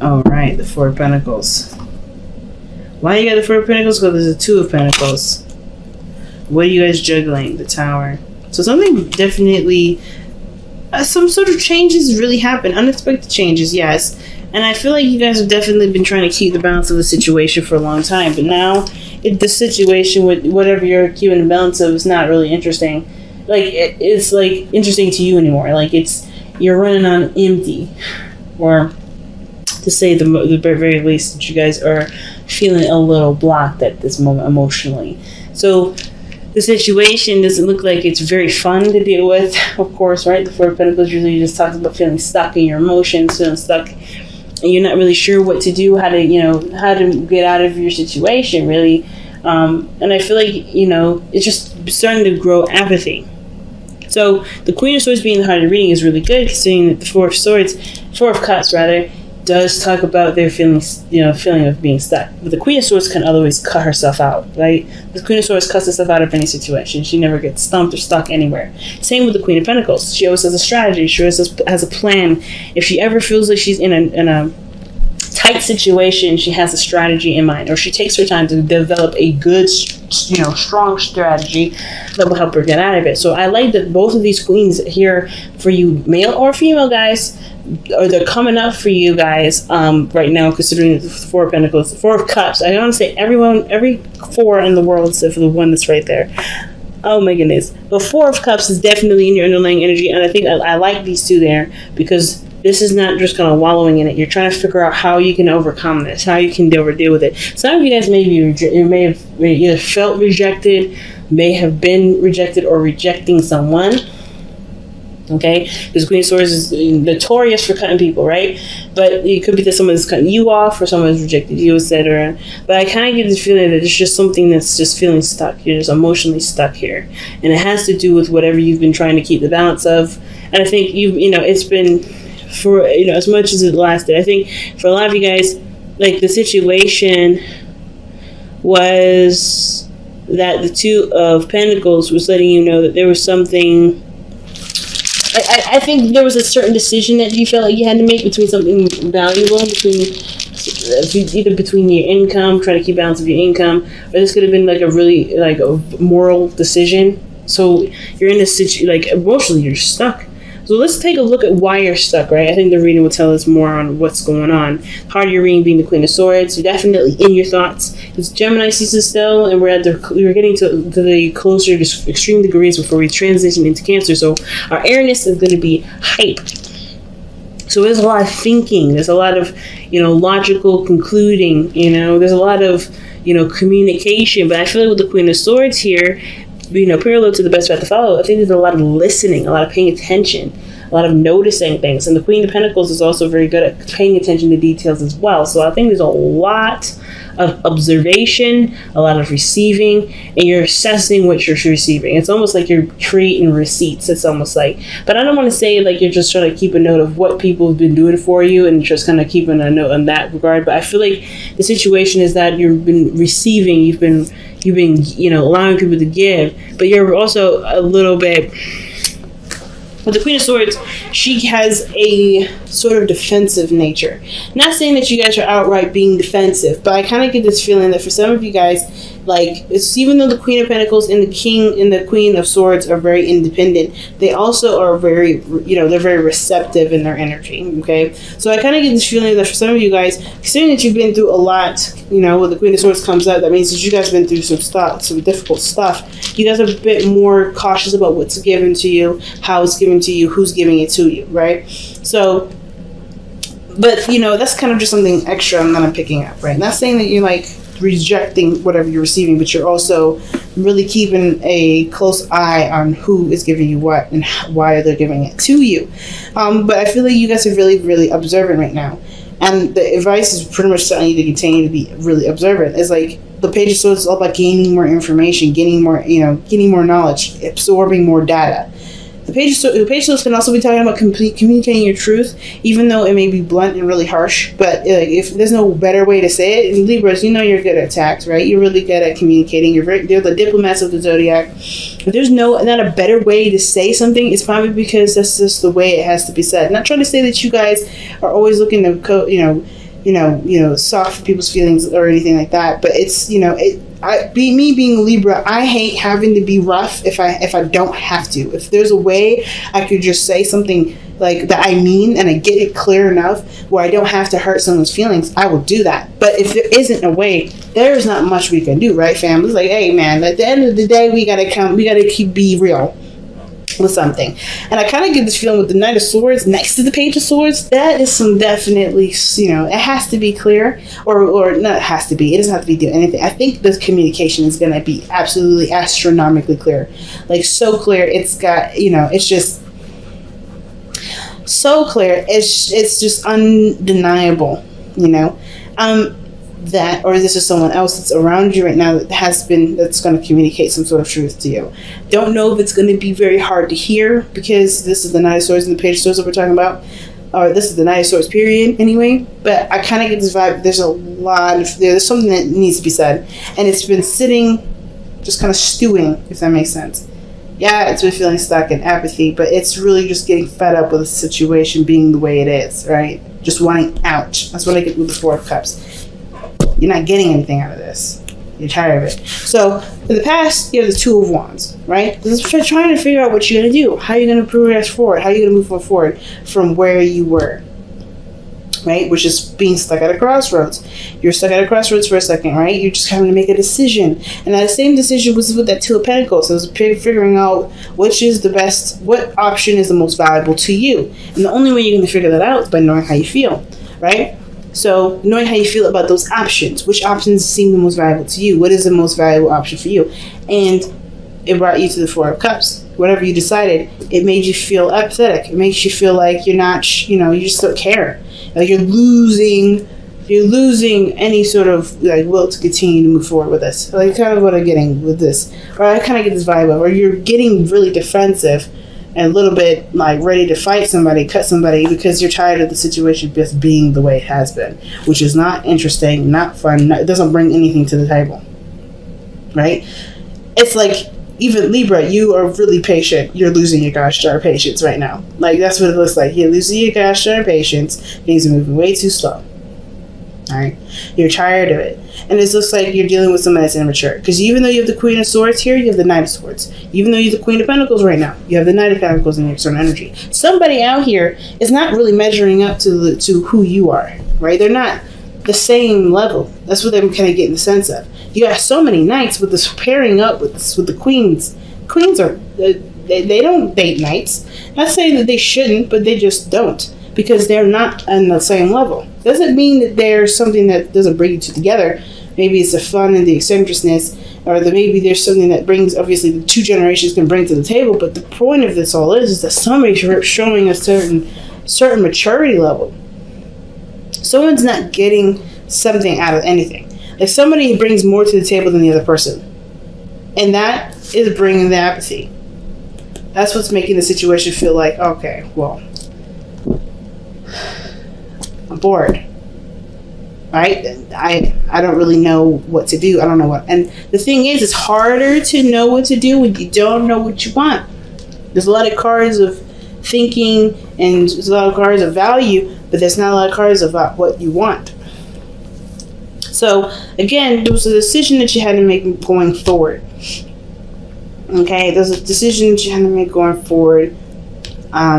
All right, the Four of Pentacles. Why you got the Four of Pentacles? Because there's a Two of Pentacles. What are you guys juggling? The Tower. So something definitely, some sort of changes really happen. Unexpected changes, yes. And I feel like you guys have definitely been trying to keep the balance of the situation for a long time. But now, the situation with whatever you're keeping the balance of is not really interesting. Like, it's like interesting to you anymore. Like, you're running on empty. Or, to say the very least, that you guys are feeling a little blocked at this moment emotionally. So, the situation doesn't look like it's very fun to deal with, of course, right? The Four of Pentacles usually just talks about feeling stuck in your emotions, feeling stuck, and you're not really sure what to do, how to get out of your situation, really. And I feel like, it's just starting to grow apathy. So the Queen of Swords being the heart of the reading is really good, considering that the Four of Cups, does talk about their feelings, feeling of being stuck. But the Queen of Swords can always cut herself out, right? The Queen of Swords cuts herself out of any situation. She never gets stumped or stuck anywhere. Same with the Queen of Pentacles. She always has a strategy. She always has a plan. If she ever feels like she's in a tight situation, she has a strategy in mind, or she takes her time to develop a good, strong strategy that will help her get out of it. So I like that both of these queens here, for you male or female guys, or they're coming up for you guys right now, considering the Four of Pentacles, the Four of Cups. I want to say every four in the world except for the one that's right there. Oh my goodness. The Four of Cups is definitely in your underlying energy, and I think I like these two there, because this is not just kind of wallowing in it. You're trying to figure out how you can overcome this, how you can deal with it. Some of you guys may have either felt rejected, may have been rejected, or rejecting someone. Okay, because Queen of Swords is notorious for cutting people, right? But it could be that someone's cutting you off, or someone's rejected you, etc. But I kind of get this feeling that it's just something that's just feeling stuck. You're just emotionally stuck here, and it has to do with whatever you've been trying to keep the balance of. And I think it's been, for as much as it lasted, I think for a lot of you guys, like, the situation was that the Two of Pentacles was letting you know that there was something. I think there was a certain decision that you felt like you had to make between something valuable, either between your income, trying to keep balance of your income, or this could have been like a really a moral decision. So you're in a situation, like, emotionally you're stuck. So let's take a look at why you're stuck, right? I think the reading will tell us more on what's going on. Heart of your reading being the Queen of Swords. You're definitely in your thoughts. It's Gemini season still, and we're getting to the closer to extreme degrees before we transition into Cancer. So our airness is going to be hype. So there's a lot of thinking. There's a lot of, logical concluding. There's a lot of, communication. But I feel like with the Queen of Swords here, parallel to the best path to follow, I think there's a lot of listening, a lot of paying attention, a lot of noticing things. And the Queen of Pentacles is also very good at paying attention to details as well. So I think there's a lot of observation, a lot of receiving, and you're assessing what you're receiving. It's almost like you're creating receipts. It's almost like, but I don't want to say like you're just trying to keep a note of what people have been doing for you and just kind of keeping a note in that regard. But I feel like the situation is that you've been receiving, you've been allowing people to give, but you're also a little bit. With the Queen of Swords, she has a sort of defensive nature. Not saying that you guys are outright being defensive, but I kind of get this feeling that for some of you guys, even though the Queen of Pentacles and the King and the Queen of Swords are very independent, they also are very, they're very receptive in their energy, okay? So I kind of get this feeling that for some of you guys, considering that you've been through a lot, when the Queen of Swords comes out, that means that you guys have been through some difficult stuff. You guys are a bit more cautious about what's given to you, how it's given to you, who's giving it to you, right? So, but, that's kind of just something extra I'm picking up, right? Not saying that you're, rejecting whatever you're receiving, but you're also really keeping a close eye on who is giving you what and why they're giving it to you. But I feel like you guys are really, really observant right now. And the advice is pretty much telling you to continue to be really observant. It's like the Page of Swords is all about gaining more information, getting more knowledge, absorbing more data. The Page of Swords can also be talking about communicating your truth, even though it may be blunt and really harsh. But if there's no better way to say it, in Libras, you're good at tact, right? You're really good at communicating. They're the diplomats of the zodiac. If there's not a better way to say something, it's probably because that's just the way it has to be said. Not trying to say that you guys are always looking to soft people's feelings or anything like that. But it's, me being a Libra, I hate having to be rough if I don't have to. If there's a way I could just say something like that I mean, and I get it clear enough where I don't have to hurt someone's feelings, I will do that. But if there isn't a way, there's not much we can do, right, fam? It's like, hey, man, at the end of the day, we gotta be real with something. And I kind of get this feeling with the Knight of Swords next to the Page of Swords, that is some definitely, it has to be clear, or not, it has to be, it doesn't have to be doing anything. I think this communication is going to be absolutely astronomically clear, like so clear. It's got, it's just so clear. It's just undeniable, that, or this is someone else that's around you right now that's going to communicate some sort of truth to you. Don't know if it's going to be very hard to hear, because this is the Knight of Swords and the Page of Swords that we're talking about, or this is the Knight of Swords period anyway. But I kind of get this vibe, there's something that needs to be said, and it's been sitting, just kind of stewing, if that makes sense. Yeah, it's been feeling stuck in apathy, but it's really just getting fed up with the situation being the way it is, right? Just wanting out. That's what I get with the Four of Cups. You're not getting anything out of this. You're tired of it. So, in the past, you have the Two of Wands, right? This is trying to figure out what you're going to do. How you're going to progress forward. How you're going to move forward from where you were, right? Which is being stuck at a crossroads. You're stuck at a crossroads for a second, right? You're just having to make a decision. And that same decision was with that Two of Pentacles. So it was figuring out which is the best, what option is the most valuable to you. And the only way you're going to figure that out is by knowing how you feel, right? So knowing how you feel about those options, which options seem the most valuable to you, what is the most valuable option for you, and it brought you to the Four of Cups. Whatever you decided, it made you feel apathetic. It makes you feel like you're not, you just don't care. Like you're losing any sort of like will to continue to move forward with this. Like kind of what I'm getting with this, or I kind of get this vibe of, or you're getting really defensive and a little bit like ready to fight somebody, cut somebody, because you're tired of the situation just being the way it has been, which is not interesting, not fun, it doesn't bring anything to the table, right? It's like, even Libra, you are really patient. You're losing your gosh darn patience right now. Like, that's what it looks like. You're losing your gosh darn patience. Things are moving way too slow. Alright? You're tired of it. And it looks like you're dealing with someone that's immature. Because even though you have the Queen of Swords here, you have the Knight of Swords. Even though you have the Queen of Pentacles right now, you have the Knight of Pentacles in your external energy. Somebody out here is not really measuring up to who you are. Right? They're not the same level. That's what I'm kind of getting the sense of. You have so many knights with this pairing up with the queens. Queens are, they don't date knights. Not saying that they shouldn't, but they just don't. Because they're not on the same level. Doesn't mean that there's something that doesn't bring you two together. Maybe it's the fun and the eccentricness, or maybe there's something that brings, obviously the two generations can bring to the table, but the point of this all is that somebody's showing a certain maturity level. Someone's not getting something out of anything. Like somebody brings more to the table than the other person. And that is bringing the apathy. That's what's making the situation feel like, okay, well, I'm bored. Right? I don't really know what to do. I don't know what. And the thing is, it's harder to know what to do when you don't know what you want. There's a lot of cards of thinking and there's a lot of cards of value, but there's not a lot of cards about what you want. So, again, there was a decision that you had to make going forward. Okay, there's a decision that you had to make going forward. How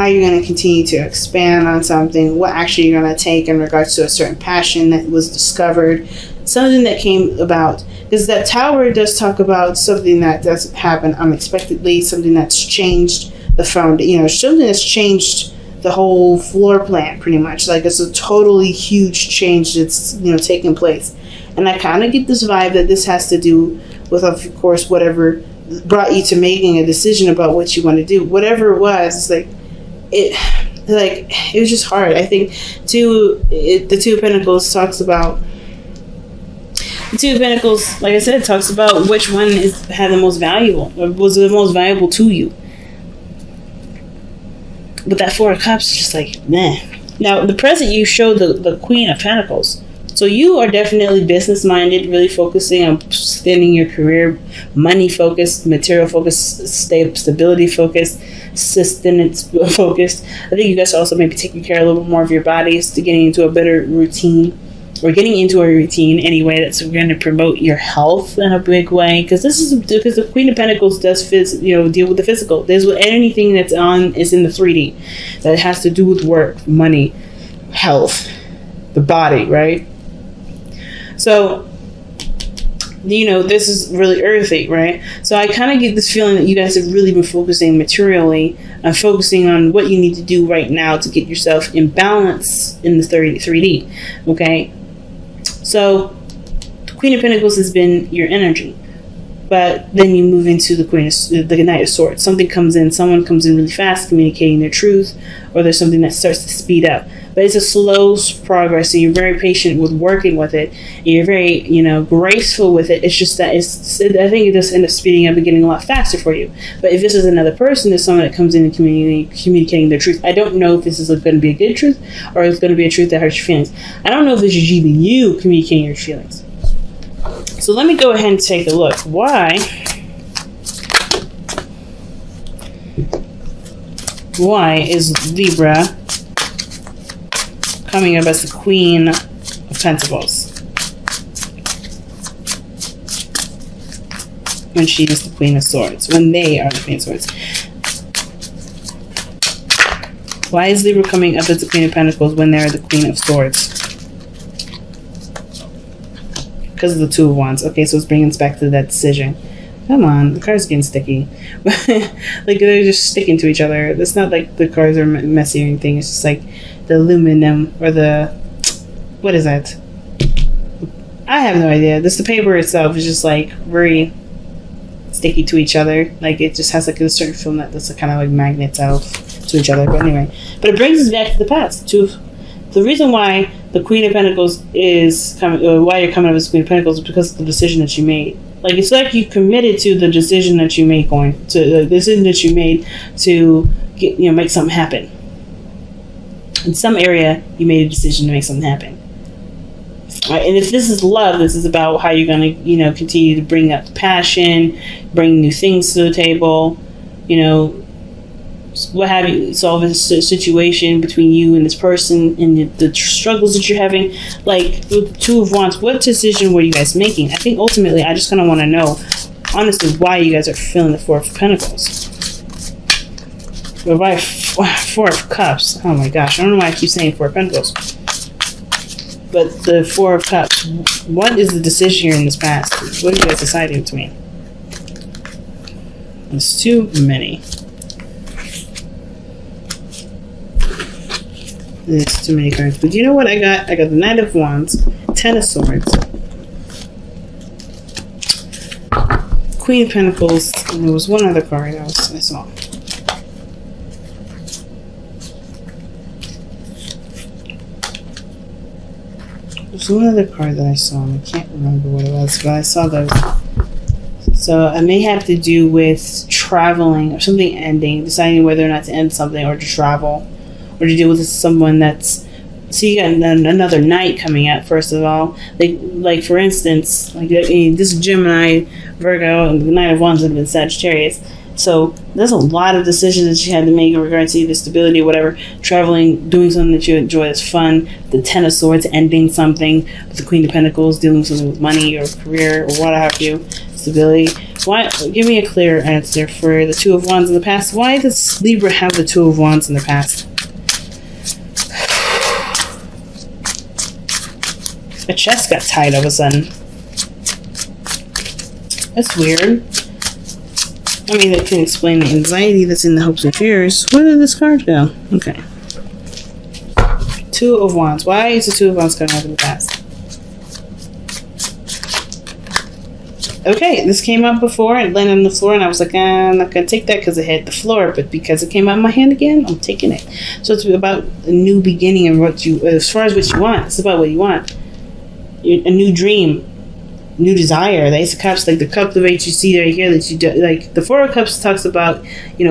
you're going to continue to expand on something, what action you're going to take in regards to a certain passion that was discovered, something that came about. Because that Tower does talk about something that doesn't happen unexpectedly, something that's changed the foundation, something that's changed the whole floor plan, pretty much. Like, it's a totally huge change that's, taking place. And I kind of get this vibe that this has to do with, of course, whatever brought you to making a decision about what you want to do. Whatever it was, it was just hard. I think, the Two of Pentacles talks about, the Two of Pentacles, like I said, talks about which one had the most valuable, or was the most valuable to you. But that Four of Cups is just like, meh. Now, the present, you show the Queen of Pentacles. So you are definitely business-minded, really focusing on extending your career, money-focused, material-focused, stability-focused. sustenance focused. I think you guys also maybe taking care a little bit more of your bodies to getting into a better routine, or getting into a routine anyway that's going to promote your health in a big way. Because the Queen of Pentacles does deal with the physical. There's anything that's is in the 3D that has to do with work, money, health, the body, right? So, this is really earthy, right? So I kind of get this feeling that you guys have really been focusing materially and focusing on what you need to do right now to get yourself in balance in the 3D, okay? So the Queen of Pentacles has been your energy, but then you move into the Knight of Swords. Someone comes in really fast, communicating their truth, or there's something that starts to speed up. But it's a slow progress, and you're very patient with working with it. And you're very, graceful with it. It's just that I think it just ends up speeding up and getting a lot faster for you. But if this is another person, there's someone that comes in and communicating their truth. I don't know if this is going to be a good truth, or it's going to be a truth that hurts your feelings. I don't know if this is even you communicating your feelings. So let me go ahead and take a look. Why is Libra coming up as the Queen of Pentacles when she is the Queen of Swords, when they are the Queen of Swords? Why is Libra coming up as the Queen of Pentacles when they're the Queen of Swords? Because of the Two of Wands. Okay, so it's bringing us back to that decision. Come on, the cards are getting sticky. Like, they're just sticking to each other. It's not like the cards are messy or anything. It's just like the aluminum or what is that? I have no idea. The paper itself is just like very sticky to each other. Like, it just has like a certain film that's kind of like magnets out to each other. But anyway, but it brings us back to the past. The reason why the Queen of Pentacles is coming, why you're coming up as Queen of Pentacles, is because of the decision that you made. Like, it's like you committed to the decision that you made to get, make something happen. In some area, you made a decision to make something happen. Right? And if this is love, this is about how you're going to, continue to bring up passion, bring new things to the table, what have you, solve a situation between you and this person and the struggles that you're having. Like, with the Two of Wands, what decision were you guys making? I think ultimately, I just kind of want to know, honestly, why you guys are feeling the Four of Pentacles. Or why Four of Cups? Oh my gosh, I don't know why I keep saying Four of Pentacles. But the Four of Cups, what is the decision here in this past? What are you guys deciding between? There's too many. There's too many cards. But you know what I got? I got the Knight of Wands, Ten of Swords, Queen of Pentacles, and there was one other card I saw. There's one other card that I saw, and I can't remember what it was, but I saw those. So it may have to do with traveling or something ending, deciding whether or not to end something or to travel. Or to deal with someone that's... So you got another Knight coming out, first of all. Like for instance, this is Gemini, Virgo, and the Knight of Wands would have been Sagittarius. So there's a lot of decisions that you had to make in regards to either stability or whatever. Traveling, doing something that you enjoy that's fun. The Ten of Swords, ending something. With the Queen of Pentacles, dealing with something with money or career or what have you. Stability. Why? Give me a clear answer for the Two of Wands in the past. Why does Libra have the Two of Wands in the past? My chest got tight all of a sudden. That's weird. I mean, that can explain the anxiety that's in the hopes and fears. Where did this card go? Okay. Two of Wands. Why is the Two of Wands coming up in the past? Okay, this came up before. It landed on the floor, and I was like, I'm not going to take that because it hit the floor. But because it came out of my hand again, I'm taking it. So it's about a new beginning and as far as what you want. It's about what you want. A new dream. new desire. The Ace of Cups, like the cup that you see right here, that you do, like the Four of Cups talks about,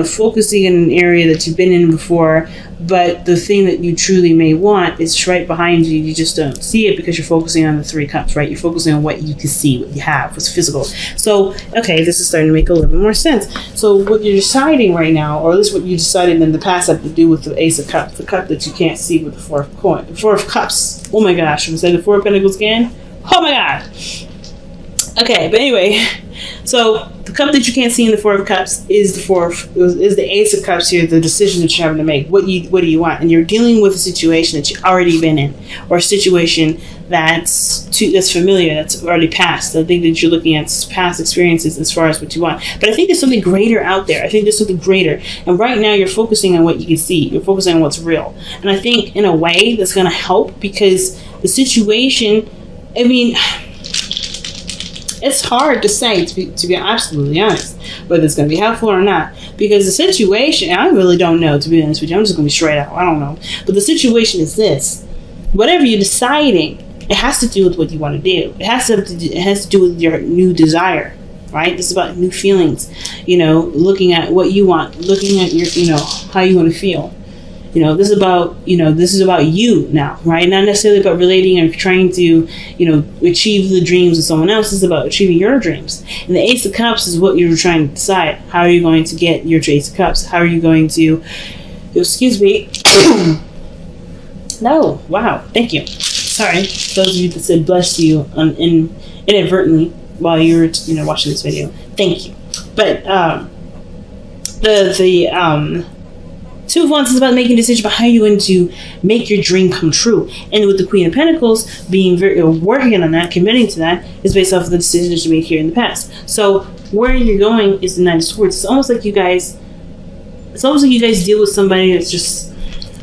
focusing in an area that you've been in before, but the thing that you truly may want is right behind you. You just don't see it because you're focusing on the Three Cups, right? You're focusing on what you can see, what you have, what's physical. So, okay, this is starting to make a little bit more sense. So what you're deciding right now, or at least what you decided in the past, had to do with the Ace of Cups, the cup that you can't see with the Four of Cups. Oh my gosh, should I say the Four of Pentacles again? Oh my god. Okay, but anyway, so the cup that you can't see in the Four of Cups is the Ace of Cups here, the decision that you're having to make. What do you want? And you're dealing with a situation that you've already been in, or a situation that's familiar, that's already past. I think that you're looking at past experiences as far as what you want. But I think there's something greater out there. I think there's something greater. And right now you're focusing on what you can see. You're focusing on what's real. And I think in a way that's going to help, because the situation, I mean, it's hard to say, to be absolutely honest, whether it's going to be helpful or not. Because the situation, I really don't know, to be honest with you. I'm just going to be straight out. I don't know. But the situation is this. Whatever you're deciding, it has to do with what you want to do. It has to do with your new desire, right? This is about new feelings. Looking at what you want, looking at your, how you want to feel. This is about you now, right? Not necessarily about relating or trying to, achieve the dreams of someone else. It's about achieving your dreams. And the Ace of Cups is what you're trying to decide. How are you going to get your Ace of Cups? How are you going to, excuse me. No, wow, thank you. Sorry, those of you that said bless you inadvertently while you were, watching this video. Thank you. But the Two of Wands is about making a decision about how you're going to make your dream come true. And with the Queen of Pentacles being working on that, committing to that, is based off of the decisions you made here in the past. So where you're going is the Knight of Swords. It's almost like you guys deal with somebody that's just,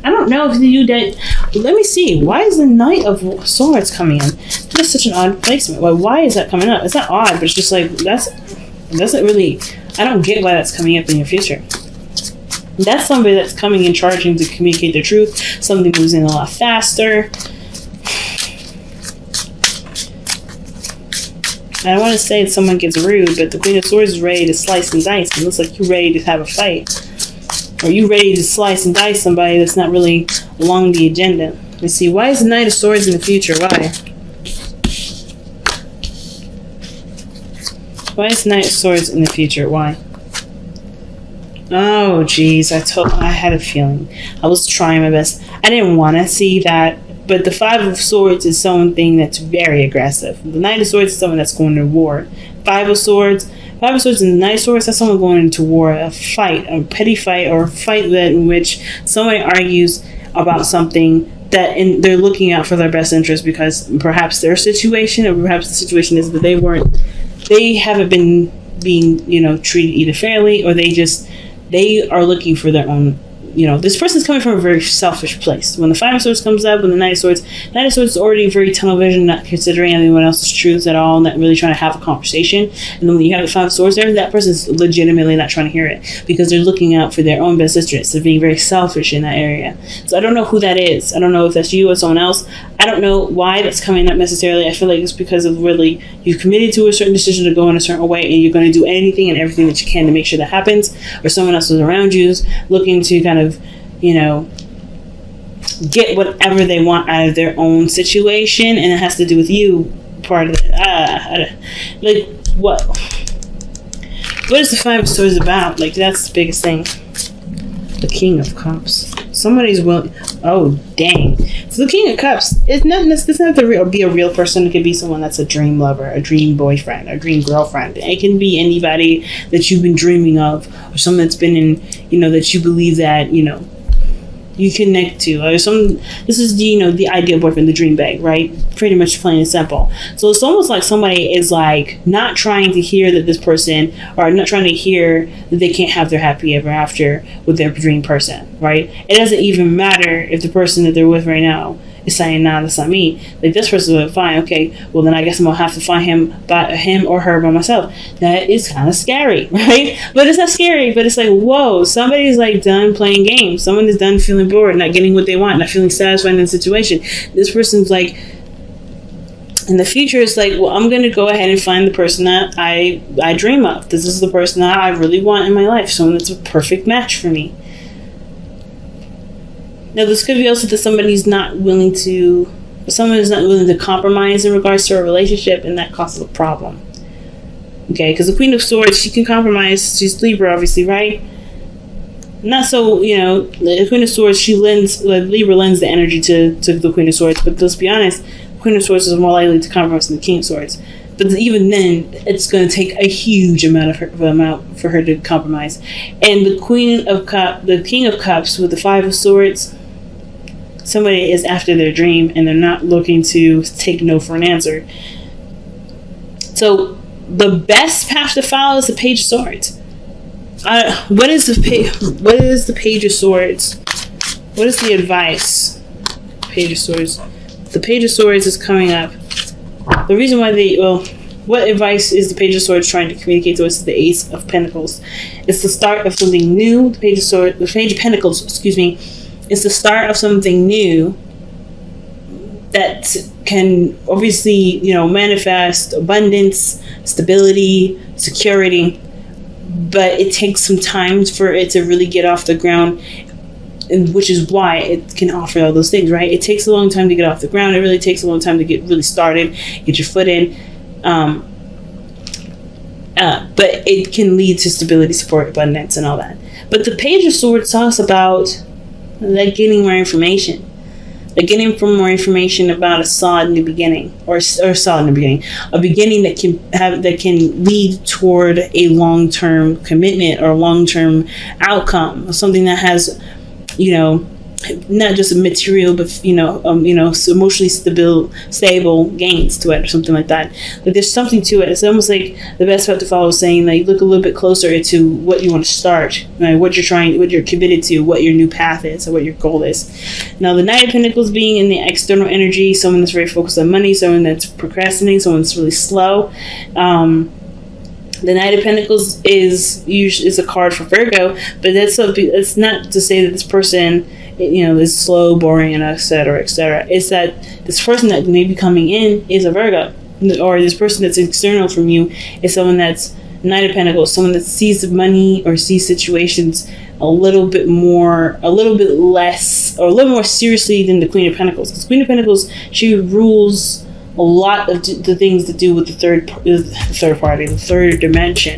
I don't know if you do that. Let me see. Why is the Knight of Swords coming in? That's such an odd placement. Why is that coming up? It's not odd, but it's just like, that's not really, I don't get why that's coming up in your future. That's somebody that's coming and charging to communicate their truth. Something moves in a lot faster. I don't want to say that someone gets rude, but the Queen of Swords is ready to slice and dice. It looks like you're ready to have a fight. Or you ready to slice and dice somebody that's not really along the agenda. Let's see, why is the Knight of Swords in the future? Why? Why is the Knight of Swords in the future? Why? Oh, geez, I had a feeling. I was trying my best. I didn't want to see that, but the Five of Swords is something that's very aggressive. The Knight of Swords is someone that's going to war. Five of Swords and the Knight of Swords, that's someone going into war, a fight, a petty fight, or a fight in which somebody argues about something that they're looking out for their best interest, because perhaps their situation, or perhaps the situation is that they haven't been being, treated either fairly, or they are looking for their own, this person's coming from a very selfish place. When the Five of Swords comes up, when the Knight of Swords is already very tunnel vision, not considering anyone else's truths at all, not really trying to have a conversation. And then when you have the Five of Swords there, that person's legitimately not trying to hear it, because they're looking out for their own best interests. They're being very selfish in that area. So I don't know who that is. I don't know if that's you or someone else. I don't know why that's coming up necessarily. I feel like it's because of really, you've committed to a certain decision to go in a certain way, and you're going to do anything and everything that you can to make sure that happens, or someone else is around you is looking to kind of, get whatever they want out of their own situation, and it has to do with you, part of it. Like, what is the Five of Swords about? Like, that's the biggest thing. The King of Cups. Somebody's willing. Oh, dang. So the King of Cups, it doesn't have to be a real person. It could be someone that's a dream lover, a dream boyfriend, a dream girlfriend. It can be anybody that you've been dreaming of, or someone that's been in, that you believe that, you connect to. This is the ideal boyfriend, the dream bag, right? Pretty much plain and simple. So it's almost like somebody is like not trying to hear that this person, or not trying to hear that they can't have their happy ever after with their dream person, right? It doesn't even matter if the person that they're with right now is saying, nah, that's not me. Like, this person will fine. Okay, well then I guess I'm gonna have to find him or her by myself. That is kind of scary, right? But it's not scary, but it's like, whoa, somebody's like done playing games. Someone is done feeling bored, not getting what they want, not feeling satisfied in the situation. This person's like, In the future, it's like, well, I'm going to go ahead and find the person that I dream of. This is the person that I really want in my life. Someone that's a perfect match for me. Now, this could be also that someone is not willing to compromise in regards to a relationship, and that causes a problem. Okay, because the Queen of Swords, she can compromise. She's Libra, obviously, right? Not so, the Queen of Swords, Libra lends the energy to the Queen of Swords, but let's be honest, the Queen of Swords is more likely to compromise than the King of Swords. But even then, it's going to take a huge amount for her to compromise. And the King of Cups with the Five of Swords, somebody is after their dream, and they're not looking to take no for an answer. So the best path to follow is the Page of Swords. What is the Page of Swords? What is the advice? Page of Swords. The Page of Swords is coming up. The reason why what advice is the Page of Swords trying to communicate to us is the Ace of Pentacles. It's the start of something new. The Page of Pentacles, it's the start of something new that can obviously, manifest abundance, stability, security, but it takes some time for it to really get off the ground, and which is why it can offer all those things, right? It takes a long time to get off the ground. It really takes a long time to get really started, get your foot in. But it can lead to stability, support, abundance, and all that. But the Page of Swords talks about getting more information. Getting more information about a solid new beginning, a beginning that can lead toward a long-term commitment or long-term outcome, something that has, not just a material, but emotionally stable gains to it, or something like that. But there's something to it. It's almost like the best path to follow is saying that you look a little bit closer to what you want to start, right? What you're committed to, what your new path is, or what your goal is. Now, the Knight of Pentacles being in the external energy, someone that's very focused on money, someone that's procrastinating, someone that's really slow. The Knight of Pentacles is a card for Virgo, but that's not to say that this person, is slow, boring, and etc. It's that this person that may be coming in is a Virgo, or this person that's external from you is someone that's Knight of Pentacles, someone that sees money or sees situations a little bit less, or a little more seriously than the Queen of Pentacles. Because Queen of Pentacles, she rules a lot of the things to do with the third dimension.